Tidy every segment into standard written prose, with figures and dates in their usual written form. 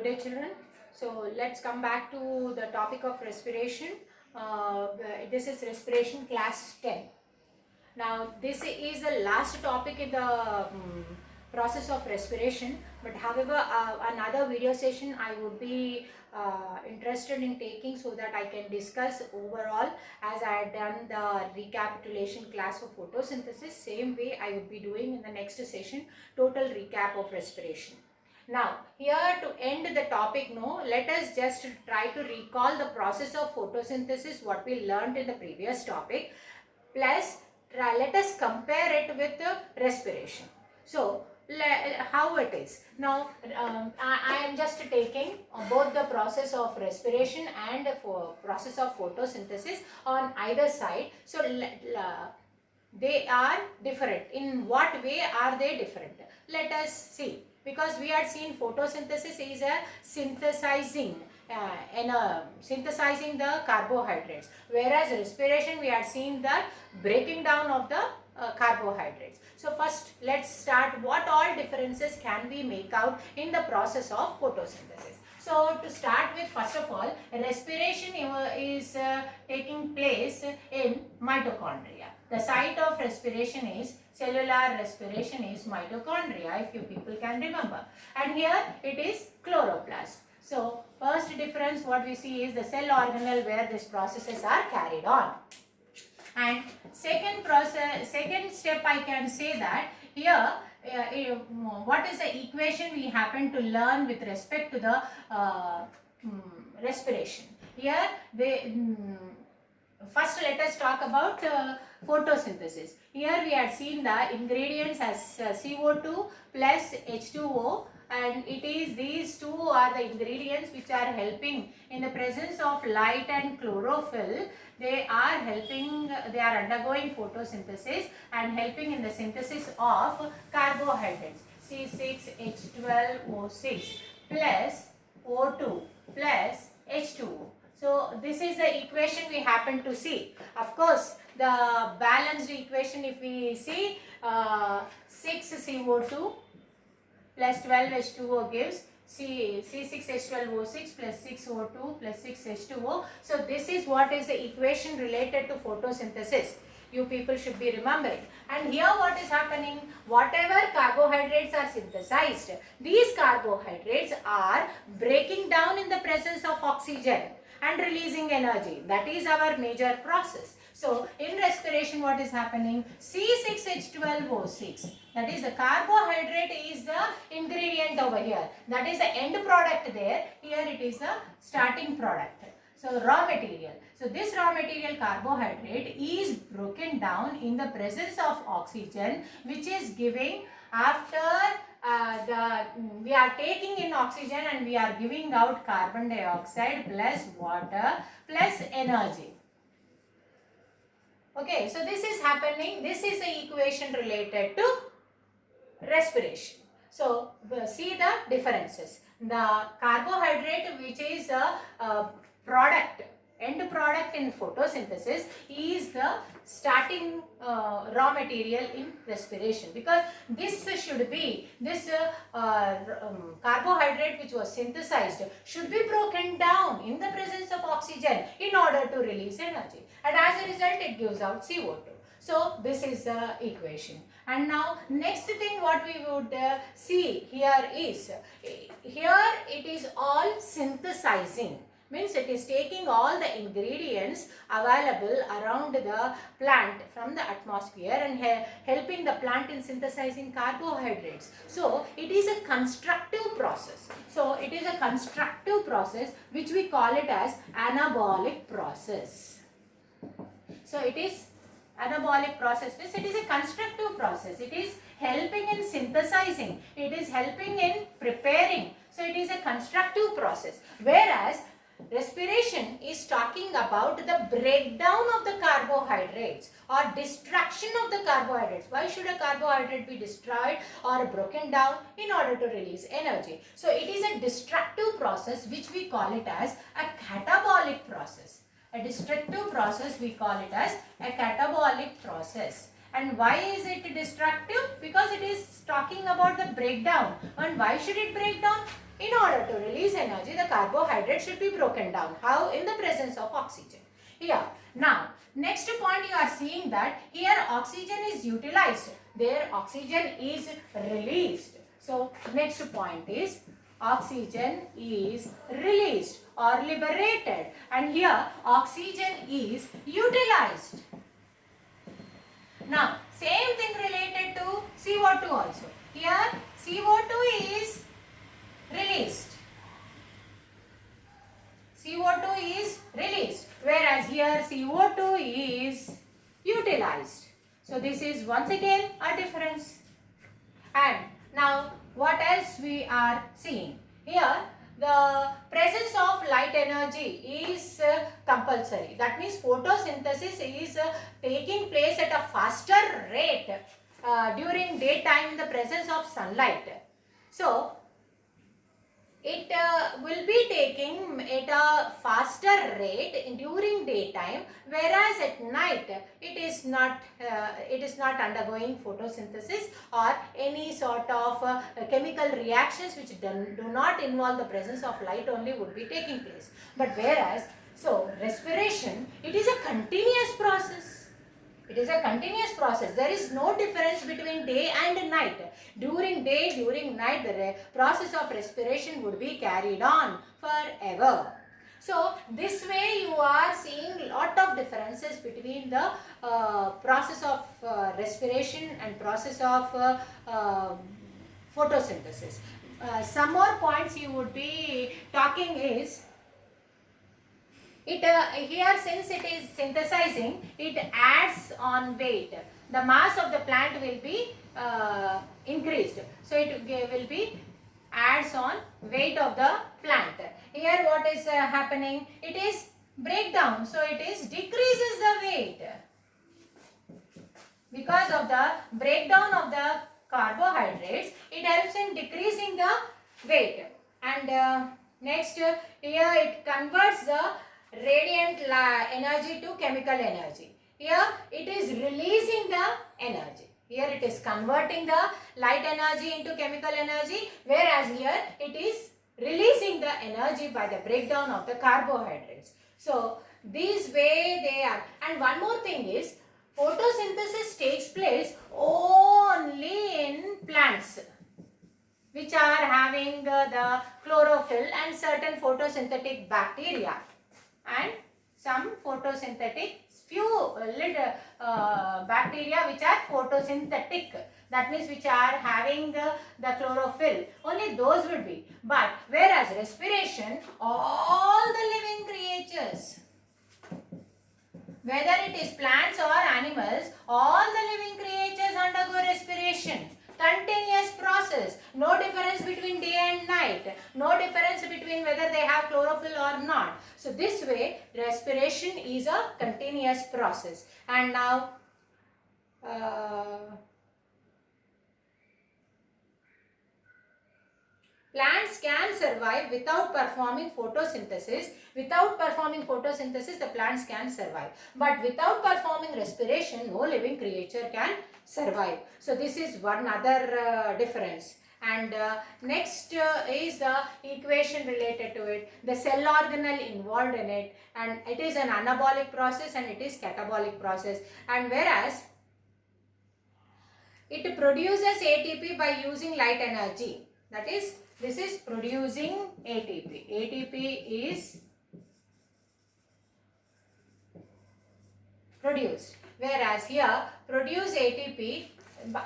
Good day, children. So let's come back to the topic of respiration. This is respiration class 10. Now this is the last topic in the process of respiration, but however another video session I would be interested in taking so that I can discuss overall, as I had done the recapitulation class for photosynthesis. Same way I would be doing in the next session, total recap of respiration. Now, here to end the topic, let us just try to recall the process of photosynthesis, what we learned in the previous topic, plus let us compare it with respiration. So, how it is. Now, I am just taking both the process of respiration and for process of photosynthesis on either side. So, they are different. In what way are they different? Let us see. Because we had seen photosynthesis is a synthesizing synthesizing the carbohydrates, whereas respiration we had seen the breaking down of the carbohydrates. So first let's start what all differences can we make out in the process of photosynthesis. So to start with, first of all, respiration is taking place in mitochondria. The site of respiration is cellular respiration is mitochondria, if you people can remember. And here it is chloroplast. So first difference what we see is the cell organelle where these processes are carried on. And second step I can say that here what is the equation we happen to learn with respect to the respiration. Here first let us talk about photosynthesis. Here we had seen the ingredients as CO2 plus H2O, and it is these two are the ingredients which are helping in the presence of light and chlorophyll. They are helping, they are undergoing photosynthesis and helping in the synthesis of carbohydrates, C6H12O6 plus O2 plus H2O. So this is the equation we happen to see. Of course, the balanced equation if we see 6CO2 plus 12H2O gives C6H12O6 plus 6O2 plus 6H2O. So this is what is the equation related to photosynthesis. You people should be remembering. And here what is happening, whatever carbohydrates are synthesized, these carbohydrates are breaking down in the presence of oxygen and releasing energy. That is our major process. So in respiration what is happening, C6H12O6, that is the carbohydrate is the ingredient over here. That is the end product there. Here it is the starting product. So raw material. So this raw material carbohydrate is broken down in the presence of oxygen, which is giving after we are taking in oxygen and we are giving out carbon dioxide plus water plus energy. Okay, so this is happening. This is the equation related to respiration. So see the differences. The carbohydrate, which is a product, end product in photosynthesis, is the starting raw material in respiration, because this should be this carbohydrate which was synthesized should be broken down in the presence of oxygen in order to release energy, and as a result it gives out CO2. So this is the equation. And now next thing what we would see here is, here it is all synthesizing. Means it is taking all the ingredients available around the plant from the atmosphere and helping the plant in synthesizing carbohydrates. So it is a constructive process. So it is a constructive process which we call it as anabolic process. So it is anabolic process. Means it is a constructive process. It is helping in synthesizing. It is helping in preparing. So it is a constructive process. Whereas respiration is talking about the breakdown of the carbohydrates or destruction of the carbohydrates. Why should a carbohydrate be destroyed or broken down? In order to release energy. So it is a destructive process which we call it as a catabolic process. A destructive process we call it as a catabolic process. And why is it destructive? Because it is talking about the breakdown. And why should it break down? In order to release energy, the carbohydrate should be broken down. How? In the presence of oxygen. Here, now, next point you are seeing that here oxygen is utilized. There oxygen is released. So, next point is oxygen is released or liberated. And here oxygen is utilized. Now, same thing related to CO2 also. Here CO2 is released. CO2 is released, whereas here CO2 is utilized. So, this is once again a difference. And now, what else we are seeing? Here, the presence of light energy is compulsory. That means photosynthesis is taking place at a faster rate during daytime in the presence of sunlight. So, it will be taking at a faster rate during daytime, whereas at night it is not undergoing photosynthesis or any sort of chemical reactions which do not involve the presence of light only would be taking place. But whereas, so respiration, it is a continuous process. It is a continuous process. There is no difference between day and night. During day, during night, the process of respiration would be carried on forever. So, this way you are seeing lot of differences between the process of respiration and process of photosynthesis. Some more points you would be talking is, here since it is synthesizing, it adds on weight. The mass of the plant will be increased. So it will be adds on weight of the plant. Here what is happening? It is breakdown. So it is decreases the weight. Because of the breakdown of the carbohydrates, it helps in decreasing the weight. And next, here it converts the radiant energy to chemical energy. Here it is releasing the energy. Here it is converting the light energy into chemical energy, whereas here it is releasing the energy by the breakdown of the carbohydrates. So, this way they are. And one more thing is, photosynthesis takes place only in plants which are having the chlorophyll and certain photosynthetic bacteria and some photosynthetic few bacteria which are photosynthetic, that means which are having the chlorophyll, only those would be. But whereas respiration, all the living creatures, whether it is plants or animals, all the living creatures undergo respiration. Continuous process, no difference between day and night, no difference between whether they have chlorophyll or not. So this way respiration is a continuous process. And now plants can survive without performing photosynthesis. Without performing photosynthesis, the plants can survive. But without performing respiration, no living creature can survive. So this is one other difference. And next is the equation related to it, the cell organelle involved in it, and it is an anabolic process and it is catabolic process. And whereas it produces ATP by using light energy, that is, this is producing ATP. ATP is produced. Whereas here, produce ATP,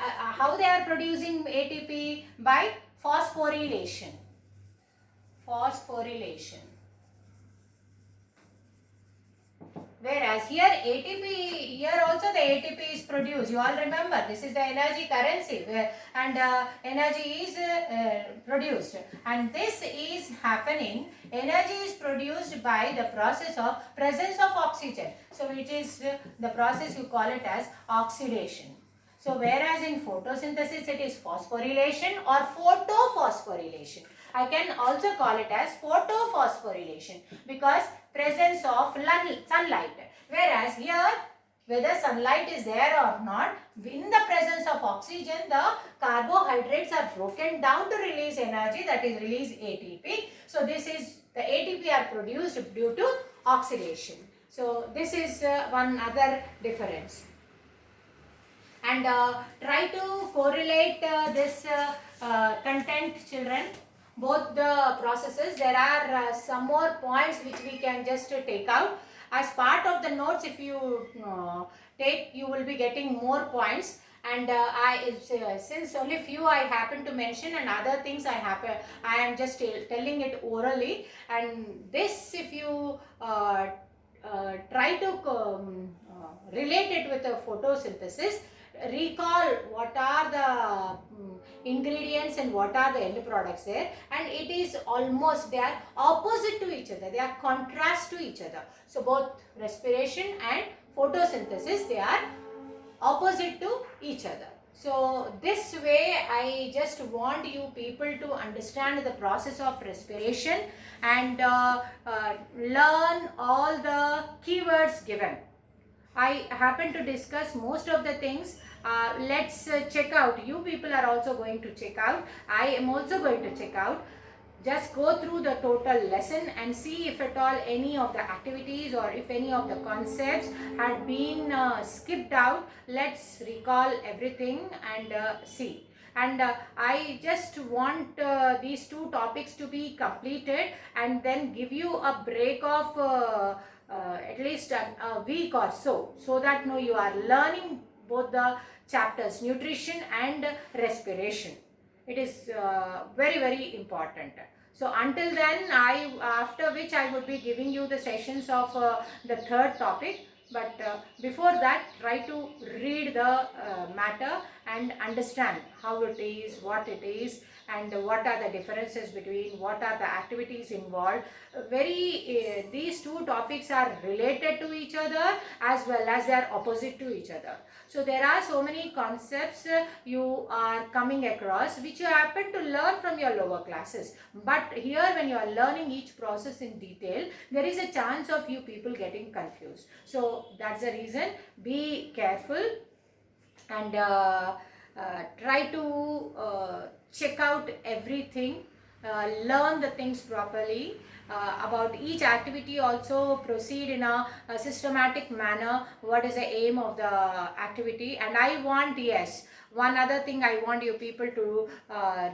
how they are producing ATP? By phosphorylation. Phosphorylation. Whereas here ATP, here also the ATP is produced. You all remember, this is the energy currency and energy is produced. And this is happening, energy is produced by the process of presence of oxygen. So it is the process, you call it as oxidation. So whereas in photosynthesis it is phosphorylation or photophosphorylation. I can also call it as photophosphorylation because presence of sunlight. Whereas here whether sunlight is there or not, in the presence of oxygen, the carbohydrates are broken down to release energy, that is release ATP. So this is the ATP are produced due to oxidation. So this is one other difference. And try to correlate this content, children, both the processes. There are some more points which we can just take out as part of the notes. If you take, you will be getting more points. And since only few I happen to mention, and other things I am just telling it orally. And this, if you try to relate it with a photosynthesis, recall what are the ingredients and what are the end products there, and it is almost, they are opposite to each other, they are contrast to each other. So both respiration and photosynthesis, they are opposite to each other. So this way I just want you people to understand the process of respiration and learn all the keywords given. I happen to discuss most of the things. Let's check out. You people are also going to check out. I am also going to check out. Just go through the total lesson and see if at all any of the activities or if any of the concepts had been skipped out. Let's recall everything and see. And I just want these two topics to be completed and then give you a break of at least a week or so that now you are learning both the chapters, nutrition and respiration. It is very important. So until then, after which I would be giving you the sessions of the third topic. But before that, try to read the matter and understand how it is, what it is, and what are the differences between, what are the activities involved. These two topics are related to each other as well as they are opposite to each other. So there are so many concepts you are coming across which you happen to learn from your lower classes. But here when you are learning each process in detail, there is a chance of you people getting confused. So that's the reason. Be careful and try to check out everything, learn the things properly. About each activity also proceed in a systematic manner. What is the aim of the activity? And I want, yes, one other thing I want you people to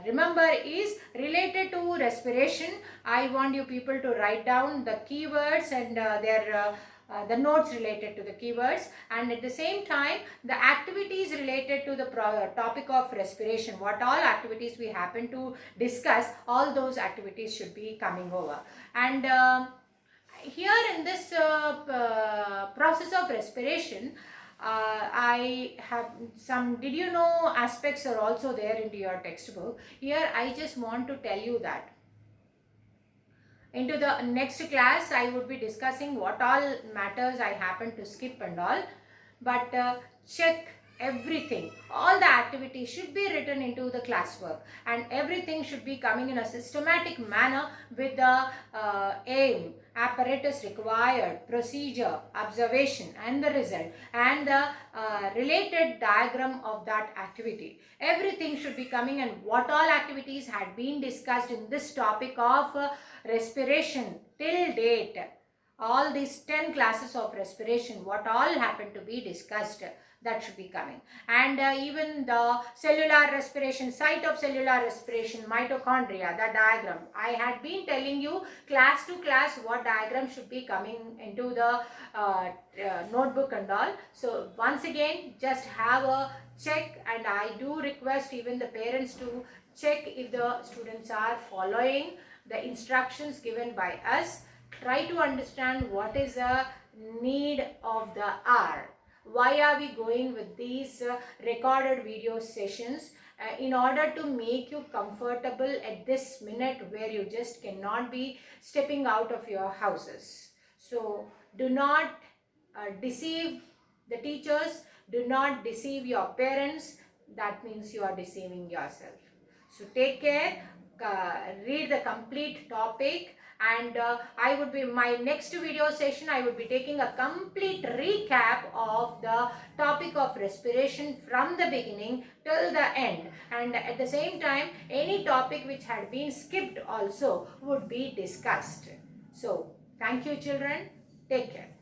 remember is related to respiration. I want you people to write down the keywords and the notes related to the keywords, and at the same time the activities related to the topic of respiration. What all activities we happen to discuss, all those activities should be coming over. And here in this process of respiration, I have some, did you know, aspects are also there into your textbook. Here I just want to tell you that into the next class I would be discussing what all matters I happen to skip and all. But check everything. All the activities should be written into the classwork, and everything should be coming in a systematic manner with the aim, apparatus required, procedure, observation and the result, and the related diagram of that activity. Everything should be coming, and what all activities had been discussed in this topic of respiration till date. All these 10 classes of respiration, what all happened to be discussed, that should be coming. And even the cellular respiration, site of cellular respiration, mitochondria, the diagram. I had been telling you class to class what diagram should be coming into the notebook and all. So once again, just have a check, and I do request even the parents to check if the students are following the instructions given by us. Try to understand what is the need of the hour. Why are we going with these recorded video sessions? In order to make you comfortable at this minute where you just cannot be stepping out of your houses. So do not deceive the teachers, do not deceive your parents. That means you are deceiving yourself. So take care, read the complete topic and I would be, my next video session I would be taking a complete recap of the topic of respiration from the beginning till the end, and at the same time any topic which had been skipped also would be discussed. So thank you children, take care.